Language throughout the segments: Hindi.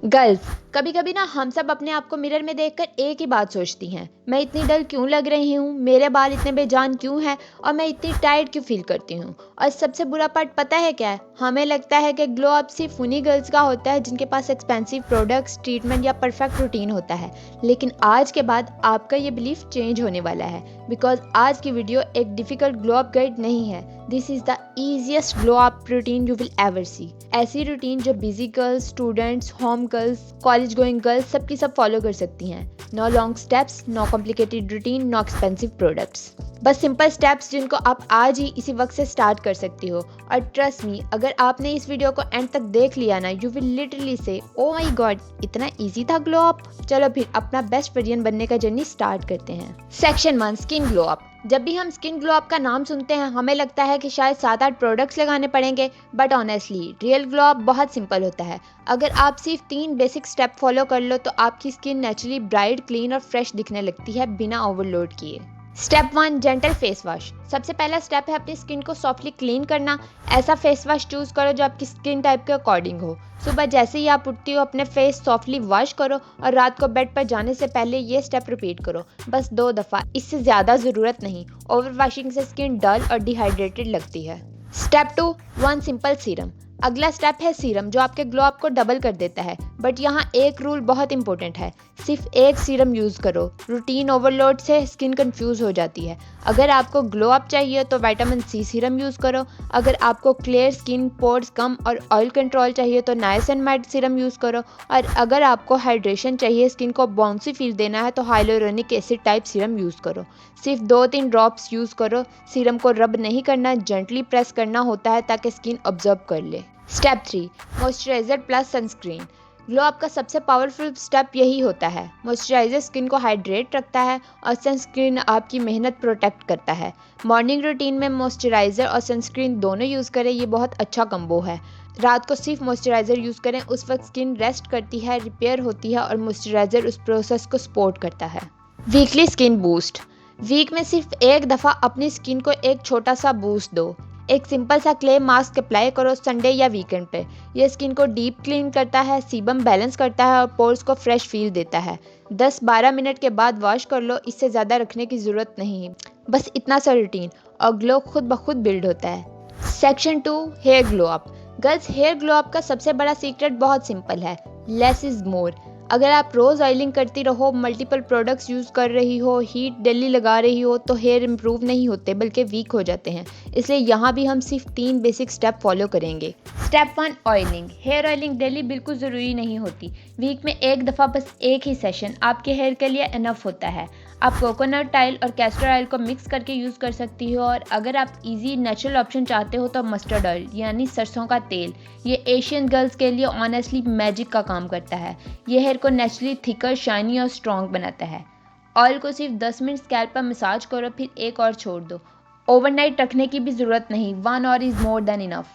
गर्ल्स, कभी कभी ना हम सब अपने आप को मिरर में देखकर एक ही बात सोचती हैं, मैं इतनी डल क्यों लग रही हूँ, मेरे बाल इतने बेजान क्यों हैं और मैं इतनी टायर्ड क्यों फील करती हूँ। और सबसे बुरा पार्ट पता है क्या है? हमें लगता है कि ग्लो अप सिर्फ उन्हीं गर्ल्स का होता है जिनके पास एक्सपेंसिव प्रोडक्ट्स, ट्रीटमेंट या परफेक्ट रूटीन होता है। लेकिन आज के बाद आपका ये बिलीफ चेंज होने वाला है, बिकॉज आज की वीडियो एक डिफिकल्ट ग्लो अप गाइड नहीं है। This is the easiest glow up routine you will ever see. ऐसी रूटीन जो busy girls, students, home girls, college going girls सबकी सब फॉलो कर सकती हैं। No long steps, no complicated routine, no expensive products, बस सिंपल स्टेप्स जिनको आप आज ही इसी वक्त से स्टार्ट कर सकती हो। और ट्रस्ट मी, अगर आपने इस वीडियो को एंड तक देख लिया ना, यू विल लिटरली से ओ माय गॉड, इतना इजी था ग्लो अप। चलो फिर अपना बेस्ट वर्जन बनने का जर्नी स्टार्ट करते हैं। Section 1, skin glow up. जब भी हम स्किन ग्लो अप का नाम सुनते हैं हमें लगता है कि शायद 7-8 प्रोडक्ट्स लगाने पड़ेंगे, but honestly real glow up बहुत सिंपल होता है। अगर आप सिर्फ 3 बेसिक स्टेप फॉलो कर लो तो आपकी स्किन नेचुरली ब्राइट, क्लीन और फ्रेश दिखने लगती है बिना ओवरलोड किए। Step 1, gentle face wash. सबसे पहला स्टेप है अपनी स्किन को सॉफ्टली क्लीन करना। ऐसा फेस वॉश चूज करो जो आपकी स्किन टाइप के अकॉर्डिंग हो। सुबह जैसे ही आप उठती हो अपने फेस सॉफ्टली वॉश करो और रात को बेड पर जाने से पहले ये स्टेप रिपीट करो, बस 2 दफ़ा, इससे ज़्यादा ज़रूरत नहीं। ओवर वॉशिंग से स्किन डल और डिहाइड्रेटेड लगती है। Step 2, 1 simple serum. अगला स्टेप है सीरम, जो आपके ग्लो अप को डबल कर देता है। बट यहाँ एक रूल बहुत इंपॉर्टेंट है, सिर्फ एक सीरम यूज़ करो। रूटीन ओवरलोड से स्किन कंफ्यूज हो जाती है। अगर आपको ग्लो अप चाहिए तो विटामिन सी सीरम यूज़ करो। अगर आपको क्लियर स्किन, पोर्स कम और ऑयल कंट्रोल चाहिए तो नाइसिनमाइड सीरम यूज़ करो। और अगर आपको हाइड्रेशन चाहिए, स्किन को बाउंसी फील देना है तो hyaluronic acid type serum use करो। सिर्फ 2-3 ड्रॉप्स यूज़ करो। सीरम को रब नहीं करना, जेंटली प्रेस करना होता है ताकि स्किन ऑब्जर्व कर ले। Step 3, moisturiser plus sunscreen. Glow up का सबसे पावरफुल स्टेप यही होता है। मॉइस्चराइजर स्किन को हाइड्रेट रखता है और सनस्क्रीन आपकी मेहनत प्रोटेक्ट करता है। मॉर्निंग रूटीन में मॉइस्चराइजर और सनस्क्रीन दोनों यूज़ करें, ये बहुत अच्छा कम्बो है। रात को सिर्फ मॉइस्चराइजर यूज़ करें, उस वक्त स्किन रेस्ट करती है, रिपेयर होती है और मॉइस्चराइजर उस प्रोसेस को सपोर्ट करता है। Weekly skin boost. वीक में सिर्फ एक दफ़ा अपनी स्किन को एक छोटा सा बूस्ट दो। एक सिंपल सा क्ले मास्क अप्लाई करो संडे या वीकेंड पे। ये स्किन को डीप क्लीन करता है, सीबम बैलेंस करता है और पोर्स को फ्रेश फील देता है। 10-12 मिनट के बाद वॉश कर लो, इससे ज़्यादा रखने की ज़रूरत नहीं है। बस इतना सा रूटीन और ग्लो खुद ब खुद बिल्ड होता है। Section 2, hair glow up. Girls, hair glow up का सबसे बड़ा सीक्रेट बहुत सिंपल है, लेस इज़ मोर। अगर आप रोज़ ऑयलिंग करती रहो, मल्टीपल प्रोडक्ट्स यूज़ कर रही हो, हीट डेली लगा रही हो, तो हेयर इंप्रूव नहीं होते बल्कि वीक हो जाते हैं। इसलिए यहाँ भी हम सिर्फ 3 बेसिक स्टेप फॉलो करेंगे। Step 1, oiling. Hair oiling daily बिल्कुल ज़रूरी नहीं होती। वीक में एक दफ़ा बस एक ही सेशन आपके हेयर के लिए इनफ होता है। आप कोकोनट ऑयल और कैस्टर ऑयल को मिक्स करके यूज़ कर सकती हो, और अगर आप इजी नेचुरल ऑप्शन चाहते हो तो मस्टर्ड ऑयल यानी सरसों का तेल। ये एशियन गर्ल्स के लिए ऑनेस्टली मैजिक का काम करता है। ये हेयर को नेचुरली थिकर, शाइनी और स्ट्रॉन्ग बनाता है। ऑयल को सिर्फ 10 मिनट स्कैल्प पर मसाज करो, फिर एक और छोड़ दो। ओवरनाइट रखने की भी ज़रूरत नहीं, 1 hour is more than enough.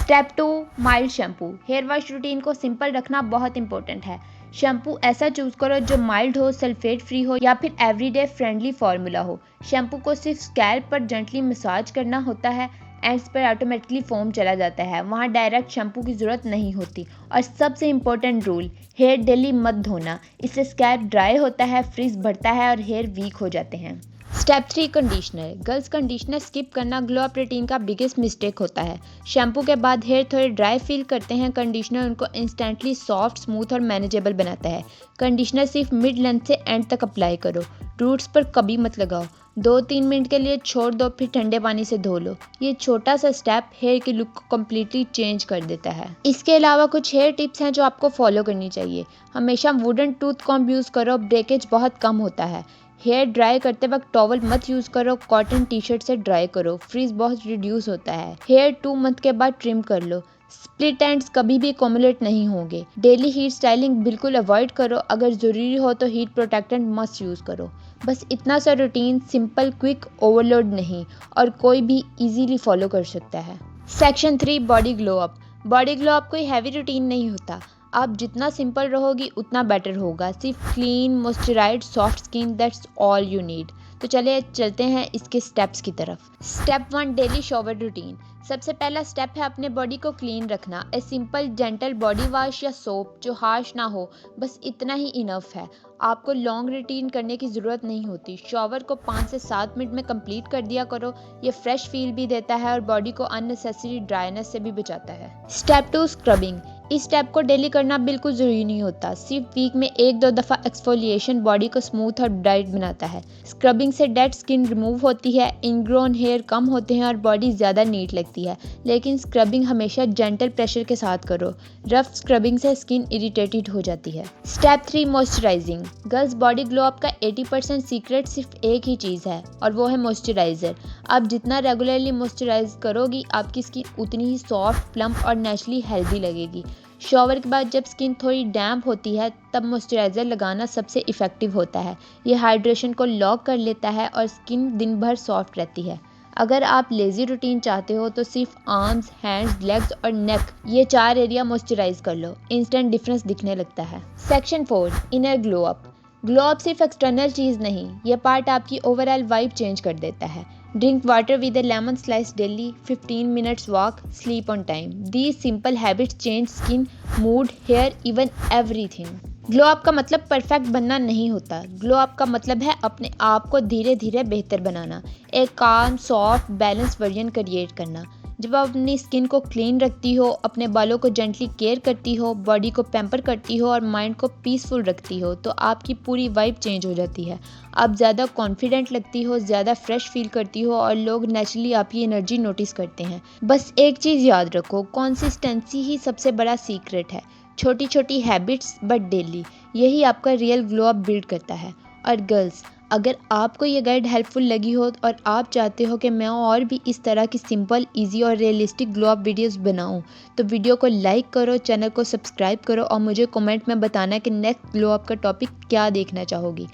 Step 2, mild shampoo. Hair wash routine को सिंपल रखना बहुत इंपॉर्टेंट है। शैम्पू ऐसा चूज़ करो जो माइल्ड हो, सल्फेट फ्री हो या फिर एवरीडे फ्रेंडली फार्मूला हो। शैम्पू को सिर्फ स्कैल्प पर जेंटली मसाज करना होता है, एंड्स पर ऑटोमेटिकली फोम चला जाता है, वहाँ डायरेक्ट शैम्पू की ज़रूरत नहीं होती। और सबसे इम्पोर्टेंट रूल, हेयर डेली मत धोना, इससे स्कैल्प ड्राई होता है, फ्रिज बढ़ता है और हेयर वीक हो जाते हैं। Step 3, conditioner. Girls, conditioner skip करना ग्लो अप रूटीन का बिगेस्ट मिस्टेक होता है। शैम्पू के बाद हेयर थोड़े ड्राई फील करते हैं, कंडीशनर उनको इंस्टेंटली सॉफ्ट, स्मूथ और मैनेजेबल बनाता है। कंडीशनर सिर्फ मिड लेंथ से एंड तक अप्लाई करो, रूट्स पर कभी मत लगाओ। 2-3 मिनट के लिए छोड़ दो, फिर ठंडे पानी से धो लो। ये छोटा सा स्टेप हेयर की लुक को कम्प्लीटली चेंज कर देता है। इसके अलावा कुछ हेयर टिप्स हैं जो आपको फॉलो करनी चाहिए। हमेशा वुडन टूथ कॉम्ब यूज़ करो, ब्रेकेज बहुत कम होता है। हेयर ड्राई करते वक्त टॉवल मत यूज़ करो, कॉटन टी शर्ट से ड्राई करो, फ्रीज बहुत रिड्यूस होता है। हेयर 2 मंथ के बाद ट्रिम कर लो। स्प्लिट एंड्स कभी भी कॉमुलेट नहीं होंगे। डेली हीट स्टाइलिंग बिल्कुल अवॉइड करो, अगर ज़रूरी हो तो हीट प्रोटेक्टेंट मस्ट यूज़ करो। बस इतना सा रूटीन, सिंपल, क्विक, ओवरलोड नहीं, और कोई भी इजीली फॉलो कर सकता है। Section 3, body glow up. Body glow up कोई हैवी रूटीन नहीं होता। आप जितना सिंपल रहोगी उतना बेटर होगा। सिर्फ clean, moisturised, soft skin, that's all you need. तो चलिए चलते हैं इसके स्टेप्स की तरफ। Step 1, daily shower routine. सबसे पहला स्टेप है अपने बॉडी को क्लीन रखना। A simple gentle body wash या सोप जो हार्श ना हो, बस इतना ही इनफ है। आपको लॉन्ग रूटीन करने की ज़रूरत नहीं होती। शॉवर को 5 से 7 मिनट में कंप्लीट कर दिया करो। ये फ्रेश फील भी देता है और बॉडी को अननेसेसरी ड्राइनेस से भी बचाता है। Step 2, scrubbing. इस स्टेप को डेली करना बिल्कुल ज़रूरी नहीं होता। सिर्फ वीक में 1-2 दफ़ा एक्सफोलिएशन बॉडी को स्मूथ और ब्राइट बनाता है। स्क्रबिंग से डेड स्किन रिमूव होती है, इनग्रोन हेयर कम होते हैं और बॉडी ज़्यादा नीट लगती है। लेकिन स्क्रबिंग हमेशा जेंटल प्रेशर के साथ करो। रफ स्क्रबिंग से स्किन इरिटेटेड हो जाती है। Step 3, moisturising. Girls body glow up का 80% सीक्रेट सिर्फ एक ही चीज़ है और वो है मॉइस्चराइज़र। आप जितना रेगुलरली मॉइस्चराइज करोगी, आपकी स्किन उतनी ही सॉफ्ट, प्लम्प और नेचुरली हेल्दी लगेगी। शॉवर के बाद जब स्किन थोड़ी डैम्प होती है तब मॉइस्चराइज़र लगाना सबसे इफ़ेक्टिव होता है। ये हाइड्रेशन को लॉक कर लेता है और स्किन दिन भर सॉफ्ट रहती है। अगर आप लेज़ी रूटीन चाहते हो तो सिर्फ आर्म्स, हैंड्स, लेग्स और नेक, ये 4 एरिया मॉइस्चराइज कर लो। इंस्टेंट डिफरेंस दिखने लगता है। Section 4, inner glow up. Glow up सिर्फ एक्सटर्नल चीज़ नहीं, ये पार्ट आपकी ओवरऑल वाइब चेंज कर देता है। Drink water with a lemon slice daily, 15 minutes walk, sleep on time. These simple habits change skin, mood, hair, even everything. Glow up का मतलब परफेक्ट बनना नहीं होता। ग्लो अप का मतलब है अपने आप को धीरे धीरे बेहतर बनाना, एक काम, सॉफ्ट, बैलेंस वर्जन क्रिएट करना। जब आप अपनी स्किन को क्लीन रखती हो, अपने बालों को जेंटली केयर करती हो, बॉडी को पैम्पर करती हो और माइंड को पीसफुल रखती हो, तो आपकी पूरी वाइब चेंज हो जाती है। आप ज़्यादा कॉन्फिडेंट लगती हो, ज़्यादा फ्रेश फील करती हो और लोग नेचुरली आपकी एनर्जी नोटिस करते हैं। बस एक चीज़ याद रखो, कंसिस्टेंसी ही सबसे बड़ा सीक्रेट है। छोटी छोटी हैबिट्स बट डेली, यही आपका रियल ग्लो अप बिल्ड करता है। और गर्ल्स, अगर आपको ये गाइड हेल्पफुल लगी हो और आप चाहते हो कि मैं और भी इस तरह की सिंपल, इजी और रियलिस्टिक ग्लो अप वीडियोस बनाऊं, तो वीडियो को लाइक करो, चैनल को सब्सक्राइब करो और मुझे कमेंट में बताना कि नेक्स्ट ग्लो अप का टॉपिक क्या देखना चाहोगी।